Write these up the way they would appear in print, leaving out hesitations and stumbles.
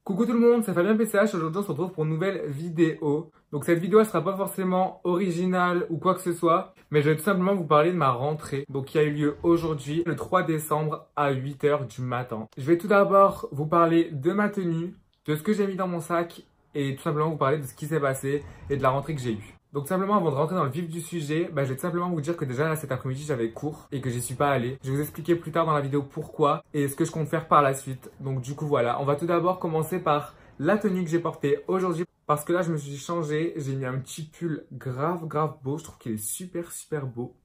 Coucou tout le monde, c'est Fabien PCH. Aujourd'hui on se retrouve pour une nouvelle vidéo. Donc cette vidéo elle sera pas forcément originale ou quoi que ce soit, mais je vais tout simplement vous parler de ma rentrée. Donc qui a eu lieu aujourd'hui, le 3 décembre à 8 h du matin. Je vais tout d'abord vous parler de ma tenue, de ce que j'ai mis dans mon sac et tout simplement vous parler de ce qui s'est passé et de la rentrée que j'ai eue. Donc simplement avant de rentrer dans le vif du sujet, je vais tout simplement vous dire que déjà là cet après-midi j'avais cours et que j'y suis pas allé. Je vais vous expliquer plus tard dans la vidéo pourquoi et ce que je compte faire par la suite. Donc du coup voilà, on va tout d'abord commencer par la tenue que j'ai portée aujourd'hui. Parce que là je me suis changé, j'ai mis un petit pull grave beau, je trouve qu'il est super beau.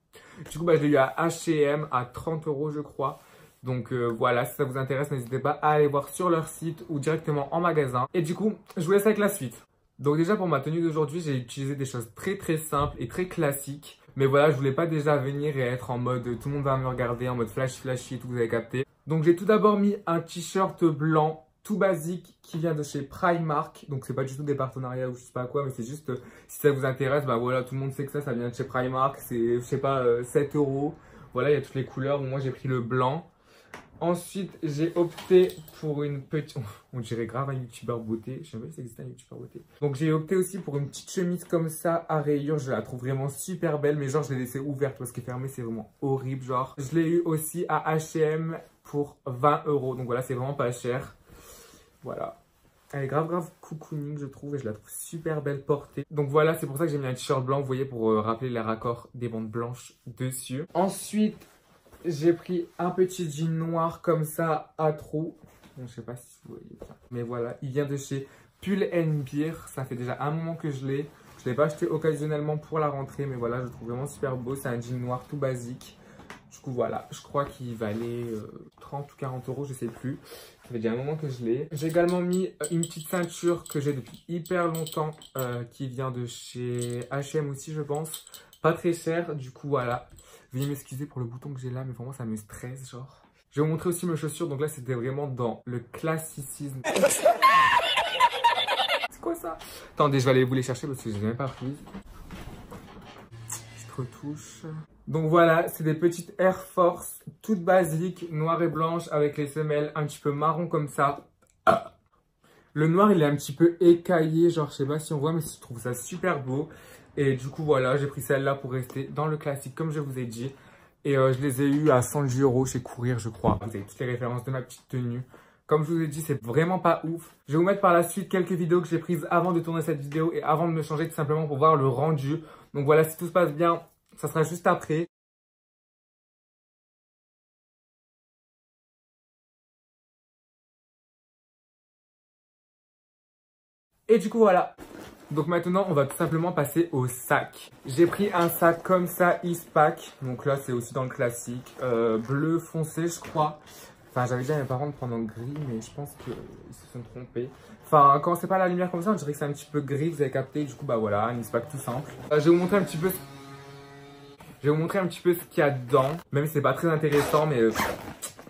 Du coup je l'ai eu à H&M à 30 € je crois. Donc voilà, si ça vous intéresse, n'hésitez pas à aller voir sur leur site ou directement en magasin. Et du coup, je vous laisse avec la suite. Donc déjà pour ma tenue d'aujourd'hui, j'ai utilisé des choses très simples et très classiques. Mais voilà, je voulais pas déjà venir et être en mode tout le monde va me regarder, en mode flashy, tout vous avez capté. Donc j'ai tout d'abord mis un t-shirt blanc tout basique qui vient de chez Primark. Donc c'est pas du tout des partenariats ou je sais pas quoi, mais c'est juste si ça vous intéresse, voilà, tout le monde sait que ça vient de chez Primark. C'est, je sais pas, 7 €. Voilà, il y a toutes les couleurs. Moi j'ai pris le blanc. Ensuite, j'ai opté pour une petite... On dirait grave un youtubeur beauté. Je sais pas si ça existe un youtubeur beauté. Donc, j'ai opté aussi pour une petite chemise comme ça à rayures. Je la trouve vraiment super belle. Mais genre, je l'ai laissée ouverte parce qu'elle est fermée, c'est vraiment horrible. Genre, je l'ai eu aussi à H&M pour 20 €. Donc voilà, c'est vraiment pas cher. Voilà. Elle est grave cocooning, je trouve. Et je la trouve super belle portée. Donc voilà, c'est pour ça que j'ai mis un t-shirt blanc. Vous voyez, pour rappeler les raccords des bandes blanches dessus. Ensuite... j'ai pris un petit jean noir comme ça à trous. Bon, je sais pas si vous voyez ça. Mais voilà, il vient de chez Pull & Bear. Ça fait déjà un moment que je l'ai. Je ne l'ai pas acheté occasionnellement pour la rentrée. Mais voilà, je le trouve vraiment super beau. C'est un jean noir tout basique. Du coup, voilà. Je crois qu'il valait 30 ou 40 €. Je sais plus. Ça fait déjà un moment que je l'ai. J'ai également mis une petite ceinture que j'ai depuis hyper longtemps. Qui vient de chez H&M aussi, je pense. Pas très cher. Du coup, voilà. Veuillez m'excuser pour le bouton que j'ai là, mais vraiment ça me stresse, genre. Je vais vous montrer aussi mes chaussures, donc là c'était vraiment dans le classicisme. C'est quoi ça? Attendez, je vais aller vous les chercher parce que je les ai même pas prises. Petite retouche. Donc voilà, c'est des petites Air Force, toutes basiques, noires et blanches, avec les semelles un petit peu marron comme ça. Le noir il est un petit peu écaillé, genre je sais pas si on voit, mais je trouve ça super beau. Et du coup voilà, j'ai pris celle-là pour rester dans le classique comme je vous ai dit. Et je les ai eu à 110 € chez Courir je crois. Vous avez toutes les références de ma petite tenue. Comme je vous ai dit, c'est vraiment pas ouf. Je vais vous mettre par la suite quelques vidéos que j'ai prises avant de tourner cette vidéo et avant de me changer tout simplement pour voir le rendu. Donc voilà, si tout se passe bien, ça sera juste après. Et du coup voilà. Donc maintenant, on va tout simplement passer au sac. J'ai pris un sac comme ça, Eastpak. Donc là, c'est aussi dans le classique. Bleu foncé, je crois. Enfin, j'avais dit à mes parents de prendre en gris, mais je pense qu'ils se sont trompés. Enfin, quand c'est pas la lumière comme ça, on dirait que c'est un petit peu gris, vous avez capté. Du coup, voilà, un Eastpak tout simple. Je vais vous montrer un petit peu... ce qu'il y a dedans. Même si c'est pas très intéressant, mais...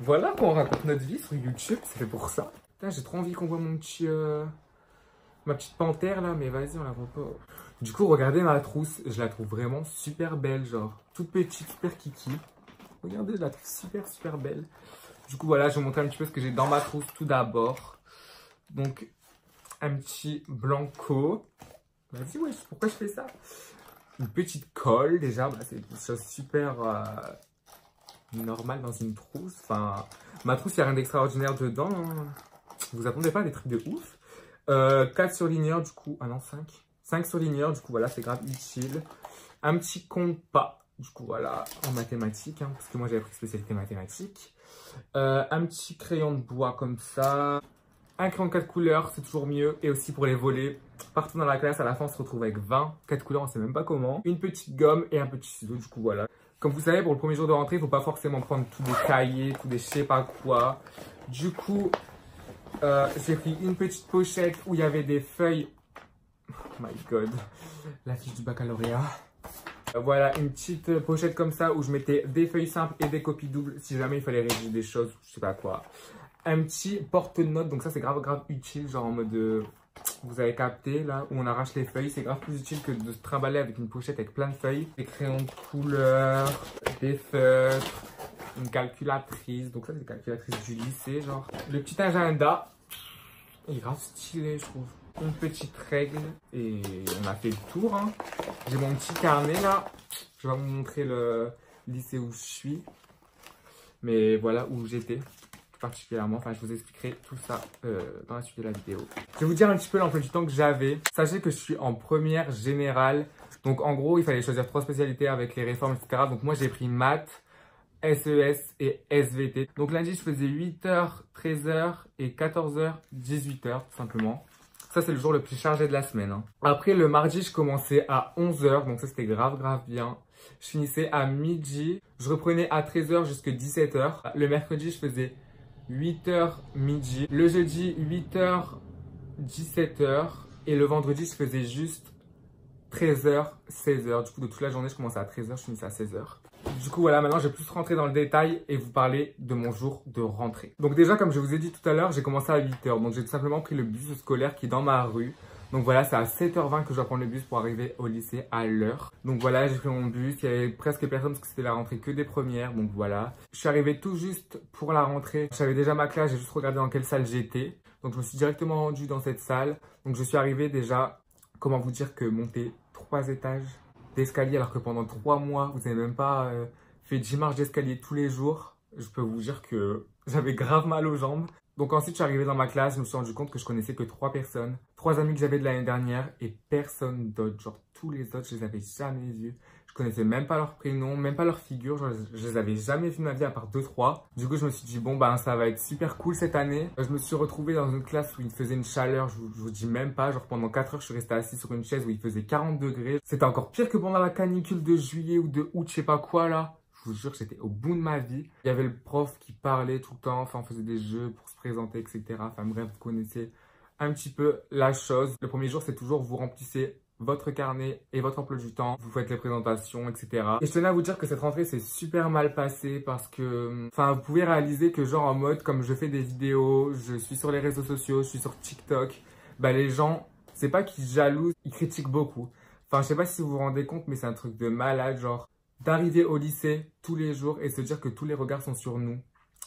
voilà, quand on raconte notre vie sur YouTube, c'est fait pour ça. Putain, j'ai trop envie qu'on voit mon petit... ma petite panthère là, mais vas-y, on la voit pas. Du coup, regardez ma trousse, je la trouve vraiment super belle, genre toute petite, super kiki. Regardez, je la trouve super belle. Du coup, voilà, je vais vous montrer un petit peu ce que j'ai dans ma trousse tout d'abord. Donc, un petit blanco. Vas-y, ouais, pourquoi je fais ça? Une petite colle, déjà, c'est une chose super normale dans une trousse. Enfin, ma trousse, il n'y a rien d'extraordinaire dedans. Hein. Vous attendez pas des trucs de ouf? 4 surligneurs du coup, ah non 5 surligneurs du coup voilà c'est grave utile. Un petit compas du coup voilà en mathématiques hein, parce que moi j'avais pris spécialité mathématiques. Un petit crayon de bois comme ça. Un crayon de 4 couleurs c'est toujours mieux et aussi pour les volets. Partout dans la classe à la fin on se retrouve avec 20 4 couleurs on sait même pas comment. Une petite gomme et un petit ciseau du coup voilà. Comme vous savez pour le premier jour de rentrée il faut pas forcément prendre tous des cahiers, tous des je sais pas quoi. Du coup j'ai pris une petite pochette où il y avait des feuilles. Oh my god, la fiche du baccalauréat. Voilà, une petite pochette comme ça où je mettais des feuilles simples et des copies doubles si jamais il fallait rédiger des choses, je sais pas quoi. Un petit porte-notes, donc ça c'est grave utile, genre en mode vous avez capté là où on arrache les feuilles, c'est grave plus utile que de se trimballer avec une pochette avec plein de feuilles. Des crayons de couleur, des feutres, une calculatrice, donc ça c'est une calculatrice du lycée genre. Le petit agenda. Il est grave stylé, je trouve. Une petite règle et on a fait le tour. Hein. J'ai mon petit carnet là. Je vais vous montrer le lycée où je suis. Mais voilà où j'étais particulièrement. Enfin, je vous expliquerai tout ça dans la suite de la vidéo. Je vais vous dire un petit peu l'emploi du temps que j'avais. Sachez que je suis en première générale. Donc en gros, il fallait choisir 3 spécialités avec les réformes, etc. Donc moi, j'ai pris maths, SES et SVT. Donc lundi, je faisais 8h, 13h et 14h, 18h tout simplement. Ça, c'est le jour le plus chargé de la semaine. Hein. Après, le mardi, je commençais à 11h. Donc ça, c'était grave bien. Je finissais à midi. Je reprenais à 13h jusqu'à 17h. Le mercredi, je faisais 8h midi. Le jeudi, 8h, 17h. Et le vendredi, je faisais juste 13h, 16h. Du coup, de toute la journée, je commençais à 13h, je finissais à 16h. Du coup, voilà, maintenant, je vais plus rentrer dans le détail et vous parler de mon jour de rentrée. Donc déjà, comme je vous ai dit tout à l'heure, j'ai commencé à 8h. Donc, j'ai tout simplement pris le bus scolaire qui est dans ma rue. Donc voilà, c'est à 7h20 que je dois prendre le bus pour arriver au lycée à l'heure. Donc voilà, j'ai pris mon bus, il y avait presque personne parce que c'était la rentrée que des premières. Donc voilà, je suis arrivé tout juste pour la rentrée. J'avais déjà ma classe, j'ai juste regardé dans quelle salle j'étais. Donc je me suis directement rendu dans cette salle. Donc je suis arrivé déjà, comment vous dire que monter 3 étages d'escalier alors que pendant 3 mois, vous n'avez même pas fait 10 marches d'escalier tous les jours. Je peux vous dire que j'avais grave mal aux jambes. Donc ensuite, je suis arrivé dans ma classe, je me suis rendu compte que je connaissais que 3 personnes. 3 amis que j'avais de l'année dernière et personne d'autre. Genre tous les autres, je les avais jamais vus. Je connaissais même pas leur prénom, même pas leur figure. Genre, je les avais jamais vus de ma vie à part 2-3. Du coup, je me suis dit, bon, ben ça va être super cool cette année. Je me suis retrouvé dans une classe où il faisait une chaleur, je vous dis même pas. Genre pendant 4 heures, je suis resté assis sur une chaise où il faisait 40 degrés. C'était encore pire que pendant la canicule de juillet ou de août, je sais pas quoi là. Je vous jure, j'étais au bout de ma vie. Il y avait le prof qui parlait tout le temps, enfin on faisait des jeux pour se présenter, etc. Enfin bref, vous connaissez un petit peu la chose. Le premier jour, c'est toujours vous remplissez votre carnet et votre emploi du temps. Vous faites les présentations, etc. Et je tenais à vous dire que cette rentrée s'est super mal passée parce que, enfin, vous pouvez réaliser que genre en mode, comme je fais des vidéos, je suis sur les réseaux sociaux, je suis sur TikTok, bah les gens, c'est pas qu'ils jalousent, ils critiquent beaucoup. Enfin, je sais pas si vous vous rendez compte, mais c'est un truc de malade, genre d'arriver au lycée tous les jours et se dire que tous les regards sont sur nous.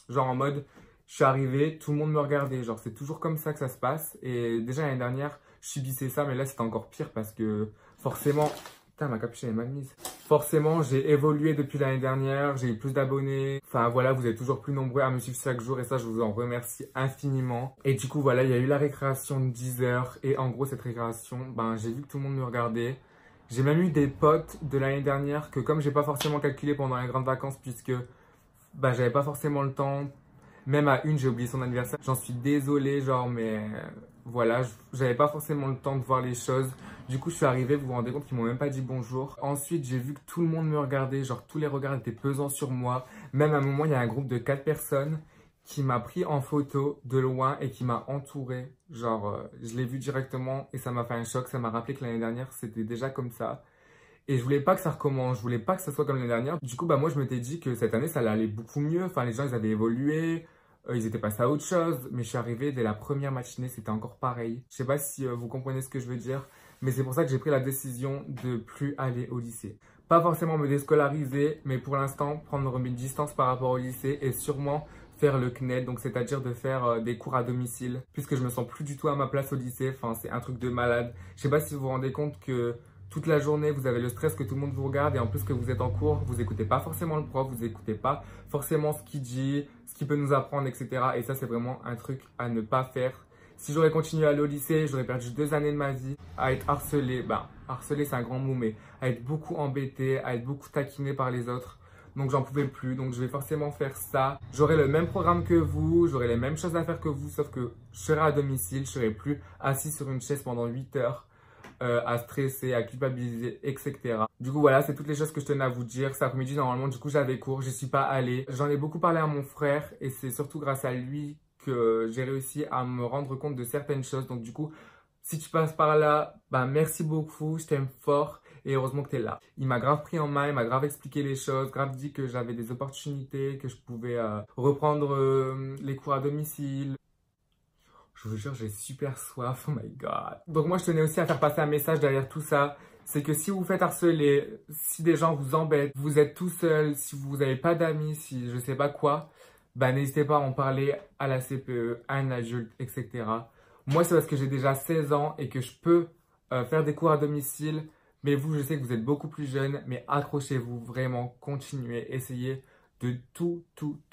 Genre en mode, je suis arrivé, tout le monde me regardait. Genre c'est toujours comme ça que ça se passe. Et déjà l'année dernière, je subissais ça, mais là c'était encore pire parce que forcément... Putain, ma capuche elle est mal mise. Forcément, j'ai évolué depuis l'année dernière, j'ai eu plus d'abonnés. Enfin voilà, vous êtes toujours plus nombreux à me suivre chaque jour et ça, je vous en remercie infiniment. Et du coup, voilà, il y a eu la récréation de 10 heures. Et en gros, cette récréation, ben, j'ai vu que tout le monde me regardait. J'ai même eu des potes de l'année dernière que comme j'ai pas forcément calculé pendant les grandes vacances puisque bah, j'avais pas forcément le temps, même à une j'ai oublié son anniversaire, j'en suis désolé genre mais voilà, j'avais pas forcément le temps de voir les choses. Du coup je suis arrivé, vous vous rendez compte qu'ils m'ont même pas dit bonjour. Ensuite j'ai vu que tout le monde me regardait, genre tous les regards étaient pesants sur moi. Même à un moment il y a un groupe de 4 personnes qui m'a pris en photo de loin et qui m'a entouré. Genre, je l'ai vu directement et ça m'a fait un choc. Ça m'a rappelé que l'année dernière, c'était déjà comme ça. Et je voulais pas que ça recommence. Je voulais pas que ça soit comme l'année dernière. Du coup, bah moi, je m'étais dit que cette année, ça allait aller beaucoup mieux. Enfin, les gens, ils avaient évolué. Ils étaient passés à autre chose. Mais je suis arrivé dès la première matinée, c'était encore pareil. Je sais pas si vous comprenez ce que je veux dire. Mais c'est pour ça que j'ai pris la décision de plus aller au lycée. Pas forcément me déscolariser, mais pour l'instant, prendre mes distances par rapport au lycée et sûrement faire le CNED, donc c'est-à-dire de faire des cours à domicile, puisque je me sens plus du tout à ma place au lycée. Enfin, c'est un truc de malade. Je sais pas si vous vous rendez compte que toute la journée, vous avez le stress que tout le monde vous regarde et en plus que vous êtes en cours, vous écoutez pas forcément le prof, vous écoutez pas forcément ce qu'il dit, ce qu'il peut nous apprendre, etc. Et ça, c'est vraiment un truc à ne pas faire. Si j'aurais continué à aller au lycée, j'aurais perdu 2 années de ma vie à être harcelé. Ben, harcelé, c'est un grand mot, mais à être beaucoup embêté, à être beaucoup taquiné par les autres. Donc, j'en pouvais plus. Donc, je vais forcément faire ça. J'aurai le même programme que vous, j'aurai les mêmes choses à faire que vous, sauf que je serai à domicile, je serai plus assis sur une chaise pendant 8 heures. À stresser, à culpabiliser, etc. Du coup, voilà, c'est toutes les choses que je tenais à vous dire. Cet après-midi, normalement, du coup, j'avais cours, je suis pas allée. J'en ai beaucoup parlé à mon frère et c'est surtout grâce à lui que j'ai réussi à me rendre compte de certaines choses. Donc, du coup, si tu passes par là, bah, merci beaucoup, je t'aime fort et heureusement que tu es là. Il m'a grave pris en main, il m'a grave expliqué les choses, grave dit que j'avais des opportunités, que je pouvais reprendre les cours à domicile. Je vous jure, j'ai super soif, oh my god. Donc moi, je tenais aussi à faire passer un message derrière tout ça. C'est que si vous vous faites harceler, si des gens vous embêtent, vous êtes tout seul, si vous n'avez pas d'amis, si je sais pas quoi, bah n'hésitez pas à en parler à la CPE, à un adulte, etc. Moi, c'est parce que j'ai déjà 16 ans et que je peux faire des cours à domicile. Mais vous, je sais que vous êtes beaucoup plus jeune, mais accrochez-vous vraiment, continuez, essayez de tout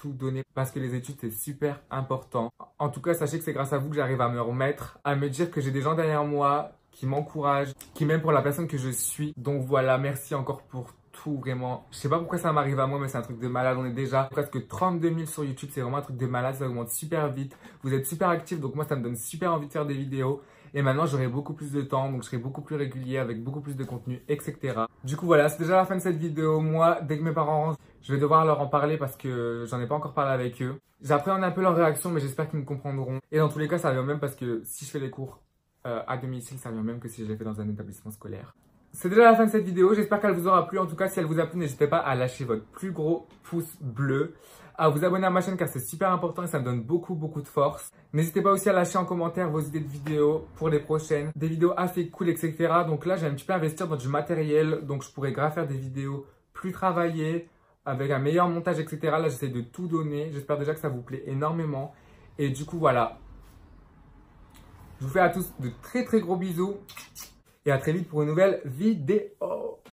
donner parce que les études, c'est super important. En tout cas, sachez que c'est grâce à vous que j'arrive à me remettre, à me dire que j'ai des gens derrière moi qui m'encouragent, qui m'aiment pour la personne que je suis. Donc voilà, merci encore pour tout, vraiment. Je sais pas pourquoi ça m'arrive à moi, mais c'est un truc de malade. On est déjà presque 32 000 sur YouTube, c'est vraiment un truc de malade, ça augmente super vite. Vous êtes super actifs, donc moi, ça me donne super envie de faire des vidéos. Et maintenant, j'aurai beaucoup plus de temps, donc je serai beaucoup plus régulier avec beaucoup plus de contenu, etc. Du coup, voilà, c'est déjà la fin de cette vidéo. Moi, dès que mes parents rentrent, je vais devoir leur en parler parce que j'en ai pas encore parlé avec eux. J'appréhende un peu leur réaction, mais j'espère qu'ils me comprendront. Et dans tous les cas, ça vient même parce que si je fais les cours à domicile, ça vient même que si je les fais dans un établissement scolaire. C'est déjà la fin de cette vidéo, j'espère qu'elle vous aura plu. En tout cas, si elle vous a plu, n'hésitez pas à lâcher votre plus gros pouce bleu, à vous abonner à ma chaîne car c'est super important et ça me donne beaucoup de force. N'hésitez pas aussi à lâcher en commentaire vos idées de vidéos pour les prochaines, des vidéos assez cool, etc. Donc là, j'ai un petit peu investir dans du matériel, donc je pourrais grave faire des vidéos plus travaillées, avec un meilleur montage, etc. Là, j'essaie de tout donner. J'espère déjà que ça vous plaît énormément. Et du coup, voilà. Je vous fais à tous de très gros bisous. Et à très vite pour une nouvelle vidéo.